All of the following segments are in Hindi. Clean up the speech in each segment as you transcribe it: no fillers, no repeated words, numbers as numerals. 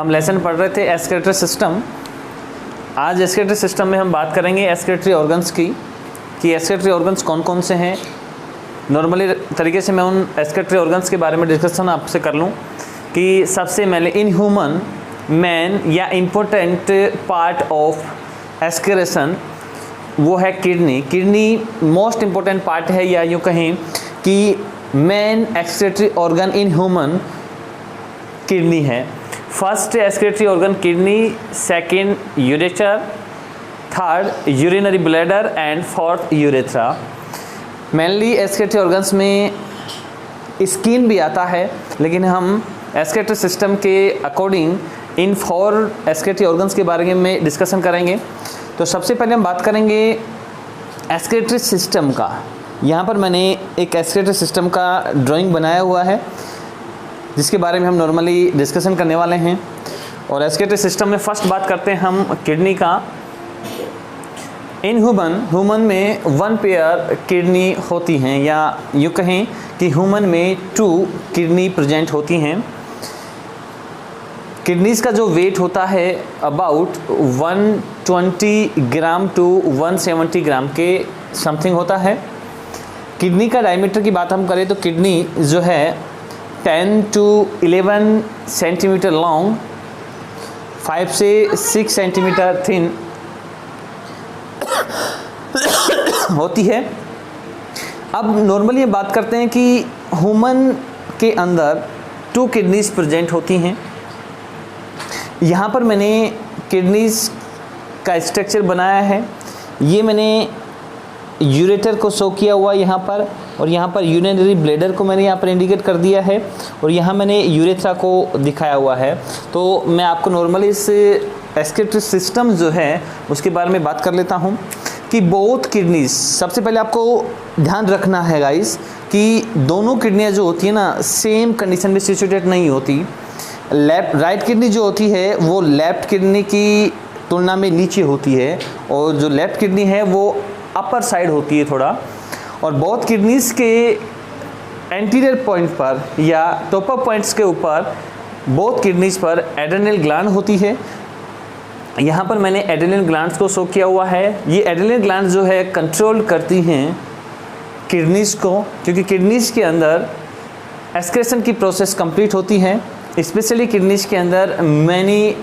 हम लेसन पढ़ रहे थे एक्सक्रीटरी सिस्टम। आज एक्सक्रीटरी सिस्टम में हम बात करेंगे एक्सक्रीटरी ऑर्गन्स की, कि एक्सक्रीटरी ऑर्गन्स कौन कौन से हैं। नॉर्मली तरीके से मैं उन एक्सक्रीटरी ऑर्गन्स के बारे में डिस्कशन आपसे कर लूँ कि सबसे पहले इन ह्यूमन मैन या इम्पोर्टेंट पार्ट ऑफ एक्सक्रीशन वो है kidney. Kidney most important part है, या यूँ कहें कि main excretory organ in human kidney है। First excretory organ kidney, second ureter, third urinary bladder and fourth urethra. Mainly excretory organs में स्किन भी आता है, लेकिन हम एक्सक्रीटरी सिस्टम के अकॉर्डिंग इन 4 एक्सक्रीटरी ऑर्गन्स के बारे में डिस्कशन करेंगे। तो सबसे पहले हम बात करेंगे एक्सक्रीटरी सिस्टम का। यहाँ पर मैंने एक एक्सक्रीटरी सिस्टम का ड्राइंग बनाया हुआ है जिसके बारे में हम नॉर्मली डिस्कशन करने वाले हैं। और एक्सक्रीटरी सिस्टम में फर्स्ट बात करते हैं हम किडनी का। इन ह्यूमन में 1 पेयर किडनी होती हैं, या यूँ कहें कि ह्यूमन में 2 किडनी प्रेजेंट होती हैं। किडनीज़ का जो वेट होता है अबाउट 120 ग्राम टू 170 ग्राम के समथिंग होता है। किडनी का डायमीटर की बात हम करें तो किडनी जो है 10 टू 11 सेंटीमीटर लॉन्ग, 5 से 6 सेंटीमीटर थिन होती है। अब नॉर्मली बात करते हैं कि ह्यूमन के अंदर 2 किडनीज प्रेजेंट होती हैं। यहाँ पर मैंने किडनीज का स्ट्रक्चर बनाया है। ये मैंने यूरेटर को शो किया हुआ यहाँ पर, और यहाँ पर यूरिनरी ब्लैडर को मैंने यहाँ पर इंडिकेट कर दिया है, और यहाँ मैंने यूरेथ्रा को दिखाया हुआ है। तो मैं आपको नॉर्मली इस एक्सक्रीटरी सिस्टम जो है उसके बारे में बात कर लेता हूँ कि बोथ किडनीज, सबसे पहले आपको ध्यान रखना है गाइस कि दोनों किडनियाँ जो होती है ना सेम कंडीशन में सिचुएटेड नहीं होती। राइट किडनी जो होती है वो लेफ्ट किडनी की तुलना में नीचे होती है, और जो लेफ्ट किडनी है वो अपर साइड होती है थोड़ा। और बोथ किडनीज के एंटीरियर पॉइंट पर या टॉप अप पॉइंट्स के ऊपर बोथ किडनीज पर एड्रेनल ग्लैंड होती है। यहाँ पर मैंने एड्रेनल ग्लैंड्स को शो किया हुआ है। ये एड्रेनल ग्लैंड्स जो है कंट्रोल करती हैं किडनीज को, क्योंकि किडनीज के अंदर एक्सक्रीशन की प्रोसेस कंप्लीट होती है। स्पेशली किडनीज के अंदर मैनी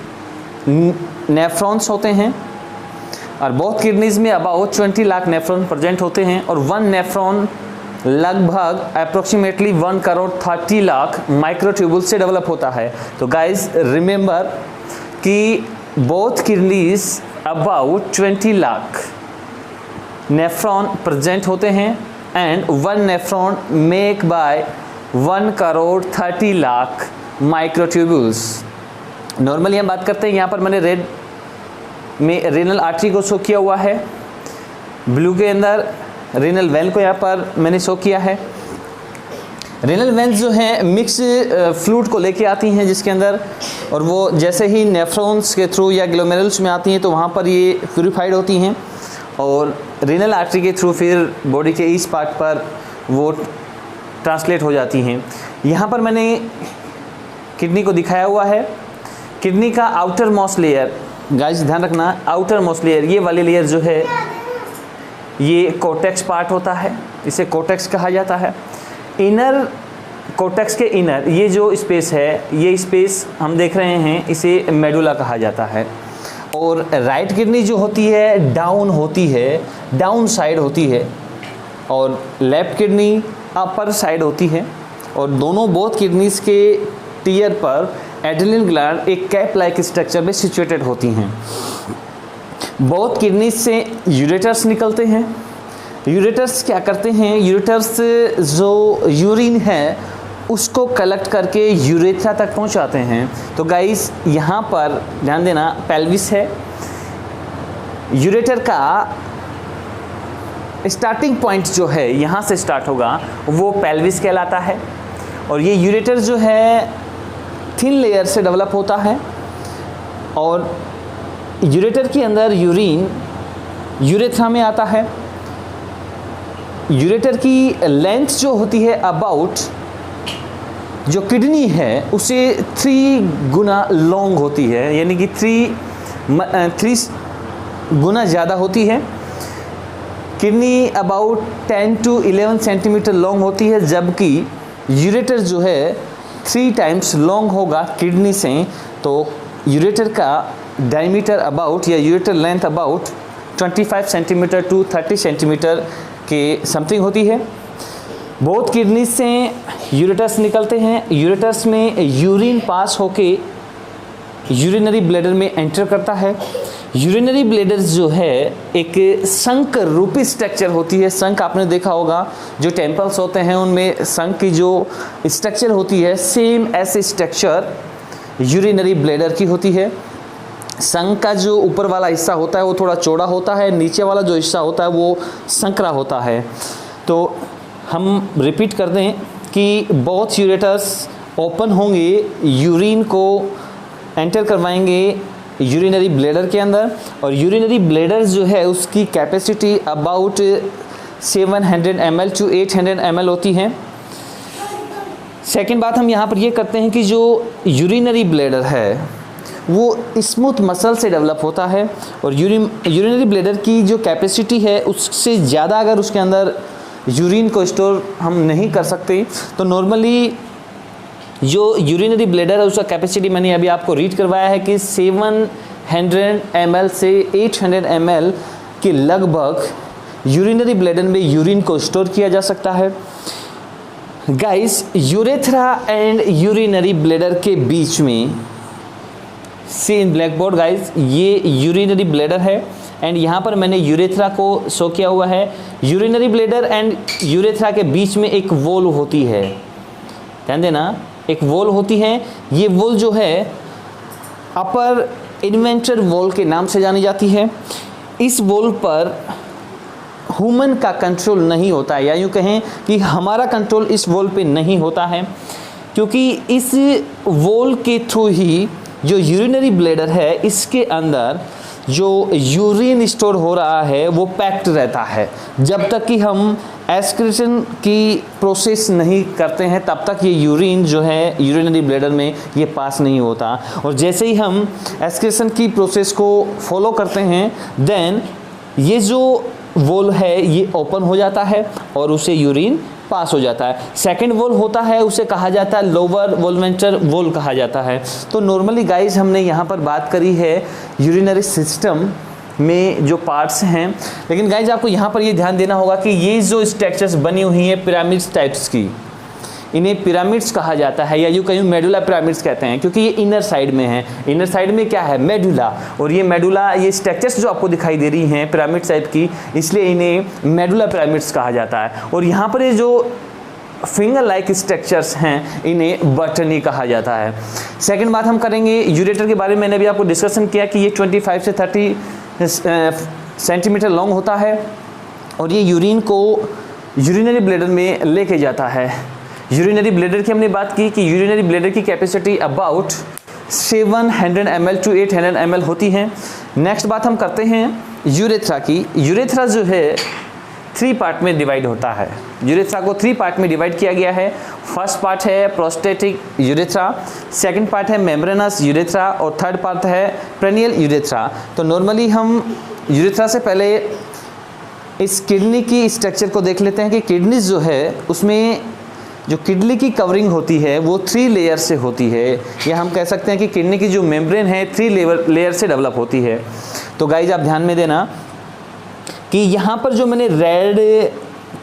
नेफ्रॉन्स होते हैं, और बहुत किडनीज में अबाउट 20 लाख नेफ्रॉन प्रेजेंट होते हैं, और 1 नेफ्रॉन लगभग अप्रोक्सीमेटली 1 करोड़ 30 लाख माइक्रोट्यूबुल से डेवलप होता है। तो गाइज रिमेंबर कि both kidneys about 20 lakh nephron present होते हैं, and 1 nephron make by 1 crore 30 lakh microtubules. Normally हम बात करते हैं, यहाँ पर मैंने रेड में रेनल आर्टरी को शो किया हुआ है, ब्लू के अंदर रेनल वेन को यहाँ पर मैंने शो किया है। रेनल वेन्स जो हैं मिक्स फ्लूइड को लेके आती हैं जिसके अंदर, और वो जैसे ही नेफ्रॉन्स के थ्रू या ग्लोमेरुल्स में आती हैं तो वहाँ पर ये प्यूरिफाइड होती हैं, और रेनल आर्टरी के थ्रू फिर बॉडी के इस पार्ट पर वो ट्रांसलेट हो जाती हैं। यहाँ पर मैंने किडनी को दिखाया हुआ है। किडनी का आउटर मोस्ट लेयर, गाइस ध्यान रखना, आउटर मोस्ट लेयर ये वाली लेयर जो है ये कोर्टेक्स पार्ट होता है, इसे कोर्टेक्स कहा जाता है। इनर कोर्टेक्स के इनर ये जो स्पेस है, ये स्पेस हम देख रहे हैं, इसे मेडुला कहा जाता है। और राइट किडनी जो होती है डाउन होती है, डाउन साइड होती है, और लेफ्ट किडनी अपर साइड होती है। और दोनों बोथ किडनीज के टीयर पर एड्रेनल ग्लैंड एक कैप लाइक स्ट्रक्चर में सिचुएटेड होती हैं। बोथ किडनीज से यूरेटर्स निकलते हैं। यूरेटर्स क्या करते हैं, यूरेटर्स जो यूरिन है उसको कलेक्ट करके यूरेथ्रा तक पहुंचाते हैं। तो गाइस यहाँ पर ध्यान देना, पेल्विस है, यूरेटर का स्टार्टिंग पॉइंट जो है यहाँ से स्टार्ट होगा वो पेल्विस कहलाता है। और ये यूरेटर जो है थिन लेयर से डेवलप होता है, और यूरेटर के अंदर यूरिन यूरेथ्रा में आता है। यूरेटर की लेंथ जो होती है अबाउट जो किडनी है उसे 3 गुना लॉन्ग होती है, यानी कि 3 गुना ज़्यादा होती है। Kidney about 10 to 11 centimetre long होती है, जबकि यूरेटर जो है 3 टाइम्स लॉन्ग होगा किडनी से। तो यूरेटर का डायमीटर अबाउट या ureter length about 25 centimetre to 30 centimetre के समथिंग होती है। बहुत किडनी से यूरेटर्स निकलते हैं। यूरेटर्स में यूरिन पास होके यूरिनरी ब्लैडर में एंटर करता है। यूरिनरी ब्लैडर जो है एक शंख रूपी स्ट्रक्चर होती है। शंख आपने देखा होगा, जो टेम्पल्स होते हैं उनमें शंख की जो स्ट्रक्चर होती है, सेम ऐसे स्ट्रक्चर यूरिनरी ब्लैडर की होती है। शंख का जो ऊपर वाला हिस्सा होता है वो थोड़ा चौड़ा होता है, नीचे वाला जो हिस्सा होता है वो संकरा होता है। तो हम रिपीट कर दें कि बहुत यूरेटर्स ओपन होंगे, यूरिन को एंटर करवाएंगे यूरिनरी ब्लैडर के अंदर, और यूरिनरी ब्लैडर जो है उसकी capacity about 700 ml to 800 ml होती है। सेकेंड बात हम यहाँ पर ये करते हैं कि जो यूरिनरी ब्लैडर है वो स्मूथ मसल से डेवलप होता है, और यूरिनरी ब्लैडर की जो कैपेसिटी है उससे ज़्यादा अगर उसके अंदर यूरिन को स्टोर हम नहीं कर सकते, तो नॉर्मली जो यूरिनरी ब्लैडर है उसका कैपेसिटी मैंने अभी आपको रीड करवाया है कि 700 ml से 800 ml के लगभग यूरिनरी ब्लैडर में यूरिन को स्टोर किया जा सकता है। Guys, urethra and urinary bladder के बीच में, सी इन ब्लैक बोर्ड गाइस, ये यूरिनरी ब्लैडर है एंड यहाँ पर मैंने यूरेथ्रा को शो किया हुआ है। यूरिनरी ब्लैडर एंड यूरेथ्रा के बीच में एक वॉल होती है, ध्यान देना, एक वॉल होती है। ये वॉल जो है अपर इन्वेंटर वॉल के नाम से जानी जाती है। इस वॉल पर ह्यूमन का कंट्रोल नहीं होता है, या यूँ कहें कि हमारा कंट्रोल इस वॉल पे नहीं होता है, क्योंकि इस वॉल के थ्रू ही जो यूरिनरी ब्लैडर है इसके अंदर जो यूरिन स्टोर हो रहा है वो पैक्ड रहता है। जब तक कि हम एक्सक्रीशन की प्रोसेस नहीं करते हैं तब तक ये यूरिन जो है यूरिनरी ब्लैडर में ये पास नहीं होता, और जैसे ही हम एक्सक्रीशन की प्रोसेस को फॉलो करते हैं देन ये जो वॉल है ये ओपन हो जाता है और उसे यूरिन पास हो जाता है। सेकंड वॉल होता है उसे कहा जाता है लोअर वॉल्वेंटर वॉल कहा जाता है। तो नॉर्मली गाइज हमने यहाँ पर बात करी है यूरिनरी सिस्टम में जो पार्ट्स हैं, लेकिन गाइज आपको यहाँ पर ये ध्यान देना होगा कि ये जो स्ट्रक्चर्स बनी हुई हैं पिरामिड्स टाइप्स की, इन्हें पिरामिड्स कहा जाता है, या यूँ कहीं मेडुला पिरामिड्स कहते हैं, क्योंकि ये इनर साइड में है। इनर साइड में क्या है? मेडुला। और ये मेडुला, ये स्ट्रक्चर्स जो आपको दिखाई दे रही हैं पिरामिड टाइप की, इसलिए इन्हें मेडुला पिरामिड्स कहा जाता है। और यहाँ पर ये जो फिंगर लाइक स्ट्रक्चर्स हैं इन्हें बटनी कहा जाता है। सेकेंड बात हम करेंगे यूरेटर के बारे में। मैंने अभी आपको डिस्कशन किया कि ये 25 से 30 सेंटीमीटर लॉन्ग होता है और ये यूरिन को यूरिनरी ब्लैडर में लेके जाता है। यूरिनरी ब्लैडर की हमने बात की कि यूरिनरी ब्लैडर की capacity about 700 ml to 800 ml होती है। नेक्स्ट बात हम करते हैं यूरेथ्रा की। यूरेथ्रा जो है 3 पार्ट में डिवाइड होता है। यूरेथ्रा को 3 पार्ट में डिवाइड किया गया है। फर्स्ट पार्ट है प्रोस्टेटिक यूरेथ्रा, सेकंड पार्ट है मेम्ब्रेनस यूरेथ्रा और थर्ड पार्ट है पेरिनियल यूरेथ्रा। तो नॉर्मली हम यूरेथ्रा से पहले इस किडनी की स्ट्रक्चर को देख लेते हैं कि किडनी जो है उसमें जो किडनी की कवरिंग होती है वो 3 लेयर से होती है, या हम कह सकते हैं कि किडनी की जो मेम्ब्रेन है 3 लेयर से डेवलप होती है। तो गाइज आप ध्यान में देना कि यहाँ पर जो मैंने रेड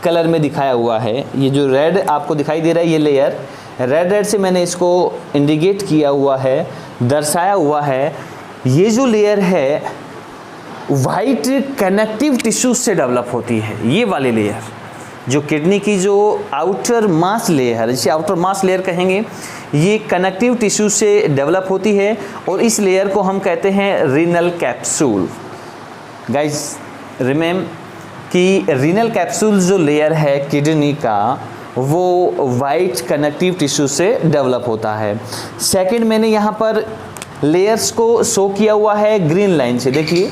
कलर में दिखाया हुआ है, ये जो रेड आपको दिखाई दे रहा है ये लेयर, रेड से मैंने इसको इंडिकेट किया हुआ है, दर्शाया हुआ है। ये जो लेयर है वाइट कनेक्टिव टिश्यूज से डेवलप होती है। ये वाली लेयर जो किडनी की जो आउटर मास लेयर, जिसे आउटर मास लेयर कहेंगे, ये कनेक्टिव टिश्यू से डेवलप होती है और इस लेयर को हम कहते हैं रीनल कैप्सूल। गाइज रिमेम्बर कि रीनल कैप्सूल जो लेयर है किडनी का वो वाइट कनेक्टिव टिश्यू से डेवलप होता है। सेकंड मैंने यहाँ पर लेयर्स को शो किया हुआ है ग्रीन लाइन से। देखिए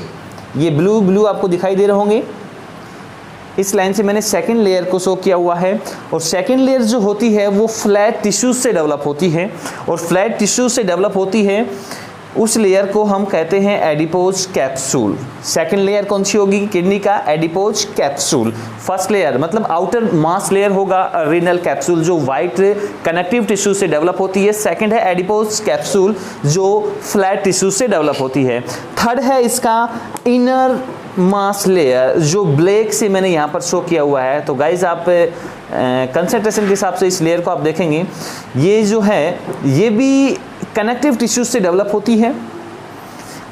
ये ब्लू आपको दिखाई दे रहे होंगे, इस लाइन से मैंने सेकंड लेयर को शो किया हुआ है। और सेकंड लेयर जो होती है वो फ्लैट टिश्यूज से डेवलप होती है, और फ्लैट टिश्यूज से डेवलप होती है उस लेयर को हम कहते हैं एडिपोज कैप्सूल। सेकंड लेयर कौन सी होगी किडनी का? Adipose capsule. फर्स्ट लेयर मतलब आउटर मास लेयर होगा रीनल कैप्सूल जो वाइट कनेक्टिव टिश्यू से डेवलप होती है। सेकंड है एडिपोज कैप्सूल जो फ्लैट टिश्यू से डेवलप होती है। थर्ड है इसका इनर मास लेयर जो ब्लैक से मैंने यहाँ पर शो किया हुआ है। तो गाइज आप कंसंट्रेशन के हिसाब से इस लेयर को आप देखेंगे, ये जो है ये भी कनेक्टिव टिश्यूज से डेवलप होती है।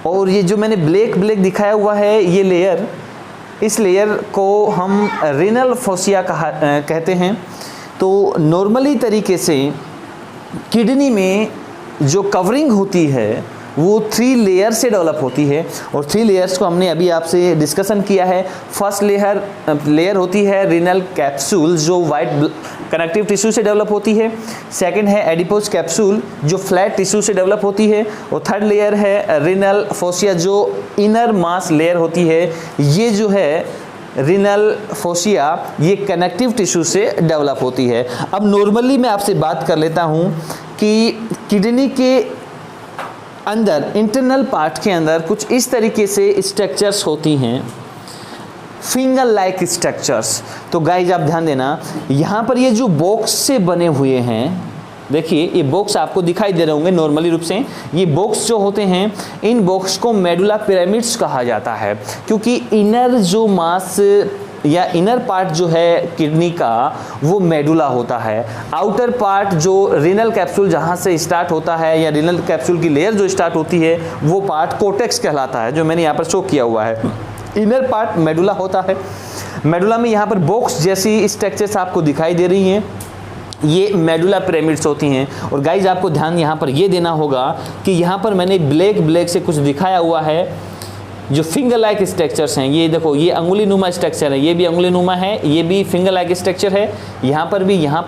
और ये जो मैंने ब्लैक दिखाया हुआ है ये लेयर, इस लेयर को हम रीनल फोसिया कहते हैं। तो नॉर्मली तरीके से किडनी में जो कवरिंग होती है वो 3 लेयर से डेवलप होती है, और 3 लेयर्स को हमने अभी आपसे डिस्कशन किया है। फर्स्ट लेयर होती है रीनल कैप्सूल जो वाइट कनेक्टिव टिश्यू से डेवलप होती है। सेकंड है एडिपोज कैप्सूल जो फ्लैट टिश्यू से डेवलप होती है, और थर्ड लेयर है रीनल फोसिया जो इनर मास लेयर होती है। ये जो है रीनल फोसिया ये कनेक्टिव टिश्यू से डेवलप होती है। अब नॉर्मली मैं आपसे बात कर लेता हूँ कि किडनी के अंदर इंटरनल पार्ट के अंदर कुछ इस तरीके से स्ट्रक्चर्स होती हैं, फिंगर लाइक स्ट्रक्चर्स। तो गाइज आप ध्यान देना, यहाँ पर ये जो बॉक्स से बने हुए हैं, देखिए ये बॉक्स आपको दिखाई दे रहे होंगे नॉर्मली रूप से। ये बॉक्स जो होते हैं इन बॉक्स को मेडुला पिरामिड्स कहा जाता है, क्योंकि इनर जो मास या इनर पार्ट जो है किडनी का वो मेडुला होता है। आउटर पार्ट जो रीनल कैप्सूल जहाँ से स्टार्ट होता है या रीनल कैप्सूल की लेयर जो स्टार्ट होती है वो पार्ट कोर्टेक्स कहलाता है, जो मैंने यहाँ पर शो किया हुआ है। इनर पार्ट मेडुला होता है। मेडुला में यहाँ पर बॉक्स जैसी स्ट्रक्चर्स आपको दिखाई दे रही हैं, ये मेडुला पिरामिड्स होती हैं। और गाइज आपको ध्यान यहाँ पर ये देना होगा कि यहाँ पर मैंने ब्लैक से कुछ दिखाया हुआ है जो फिंगर लाइक स्ट्रक्चर्स हैं। ये देखो ये अंगुली नुमा स्ट्रक्चर है, ये भी अंगुली नुमा है, ये भी फिंगर लाइक स्ट्रक्चर है। यहाँ पर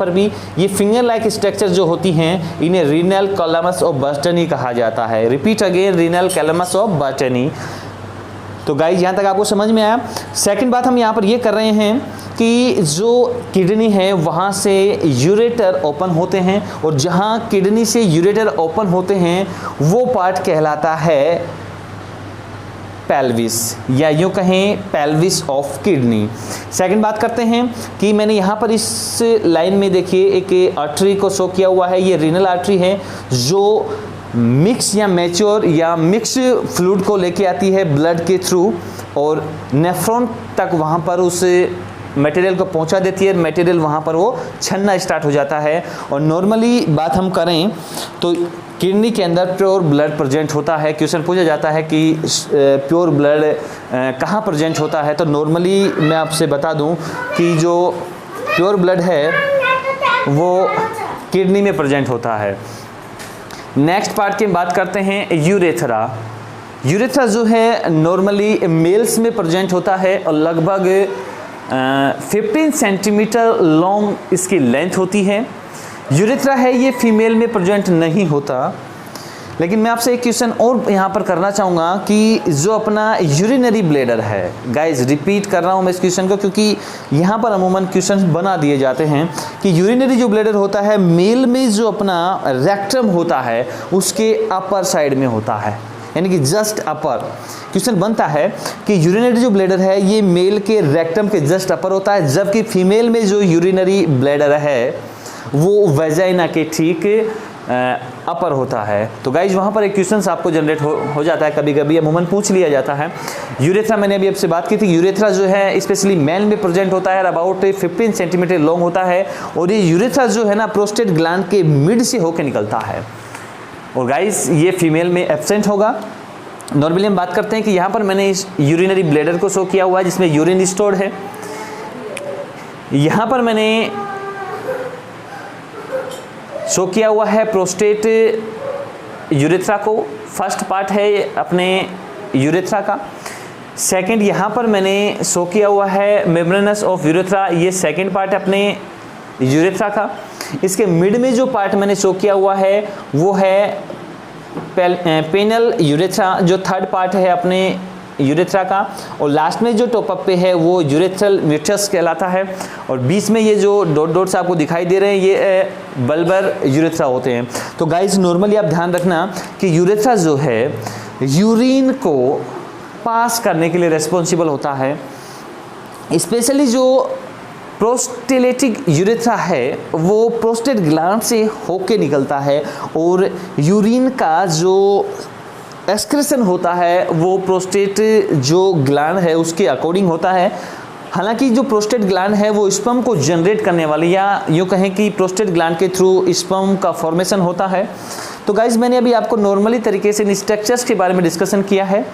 भी ये फिंगर लाइक स्ट्रक्चर जो होती हैं इन्हें रीनल कॉलमस ऑफ बर्टनी कहा जाता है। Repeat again, renal columns of Bertini. तो गाइज यहाँ तक आपको समझ में आया। सेकंड बात हम यहाँ पर ये कर रहे हैं कि जो किडनी है वहाँ से यूरेटर ओपन होते हैं, और जहाँ किडनी से यूरेटर ओपन होते हैं वो पार्ट कहलाता है पेल्विस, या यूँ कहें पेल्विस ऑफ किडनी। सेकंड बात करते हैं कि मैंने यहाँ पर इस लाइन में देखिए एक आर्टरी को शो किया हुआ है। ये रीनल आर्टरी है जो मिक्स या मैच्योर या मिक्स फ्लूइड को लेके आती है ब्लड के थ्रू, और नेफ्रॉन तक वहाँ पर उस मटेरियल को पहुंचा देती है। मटेरियल वहाँ पर वो छनना स्टार्ट हो जाता है। और नॉर्मली बात हम करें तो किडनी के अंदर प्योर ब्लड प्रेजेंट होता है। क्वेश्चन पूछा जाता है कि प्योर ब्लड कहाँ प्रेजेंट होता है, तो नॉर्मली मैं आपसे बता दूं कि जो प्योर ब्लड है वो किडनी में प्रेजेंट होता है। नेक्स्ट पार्ट की बात करते हैं यूरेथ्रा। यूरेथ्रा जो है नॉर्मली मेल्स में प्रेजेंट होता है और लगभग 15 सेंटीमीटर लॉन्ग इसकी लेंथ होती है। यूरेथ्रा है ये फीमेल में प्रेजेंट नहीं होता। लेकिन मैं आपसे एक क्वेश्चन और यहाँ पर करना चाहूँगा कि जो अपना यूरिनरी ब्लैडर है, गाइज रिपीट कर रहा हूँ मैं इस क्वेश्चन को क्योंकि यहाँ पर अमूमन क्वेश्चन बना दिए जाते हैं कि यूरिनरी जो ब्लैडर होता है मेल में जो अपना रेक्टम होता है उसके अपर साइड में होता है, यानी कि जस्ट अपर। क्वेश्चन बनता है कि यूरिनरी जो ब्लैडर है ये मेल के रेक्टम के जस्ट अपर होता है, जबकि फीमेल में जो यूरिनरी ब्लैडर है वो वेजाइना के ठीक अपर होता है। तो गाइज वहाँ पर एक क्वेश्चन आपको जनरेट हो जाता है, कभी कभी अमूमन पूछ लिया जाता है। यूरेथ्रा मैंने अभी आपसे बात की थी। यूरेथ्रा जो है स्पेशली मेल में प्रेजेंट होता है, अबाउट 15 सेंटीमीटर लॉन्ग होता है, और ये यूरेथ्रा जो है ना प्रोस्टेट ग्लैंड के मिड से होकर निकलता है। और गाइज ये फीमेल में एब्सेंट होगा। नॉर्मली हम बात करते हैं कि यहाँ पर मैंने इस यूरिनरी ब्लैडर को शो किया हुआ है जिसमें यूरिन स्टोर्ड है। यहाँ पर मैंने शो किया हुआ है प्रोस्टेट यूरेथ्रा को। फर्स्ट पार्ट है अपने यूरेथ्रा का। सेकंड यहाँ पर मैंने शो किया हुआ है मेम्ब्रेनस ऑफ यूरेथ्रा, ये सेकंड पार्ट है अपने यूरेथ्रा का। इसके मिड में जो पार्ट मैंने शो किया हुआ है वो है पेनल यूरेथ्रा, जो थर्ड पार्ट है अपने यूरेथ्रा का, और लास्ट में जो टॉप अप पे है वो यूरेथ्रल म्यूटस कहलाता है, और बीच में ये जो डॉट डॉट्स आपको दिखाई दे रहे हैं ये बल्बर यूरेथ्रा होते हैं। तो गाइस नॉर्मली आप ध्यान रखना कि यूरेथ्रा जो है यूरिन को पास करने के लिए रिस्पॉन्सिबल होता है। स्पेशली जो प्रोस्टेलेटिक यूरेथ्रा है वो प्रोस्टेट ग्लैंड से होके निकलता है, और यूरिन का जो एक्सक्रीशन होता है वो प्रोस्टेट जो ग्लैंड है उसके अकॉर्डिंग होता है। हालांकि जो प्रोस्टेट ग्लैंड है वो स्पर्म को जनरेट करने वाली, या यूँ कहें कि प्रोस्टेट ग्लैंड के थ्रू स्पर्म का फॉर्मेशन होता है। तो गाइज मैंने अभी आपको नॉर्मली तरीके से इन स्ट्रक्चर्स के बारे में डिस्कशन किया है।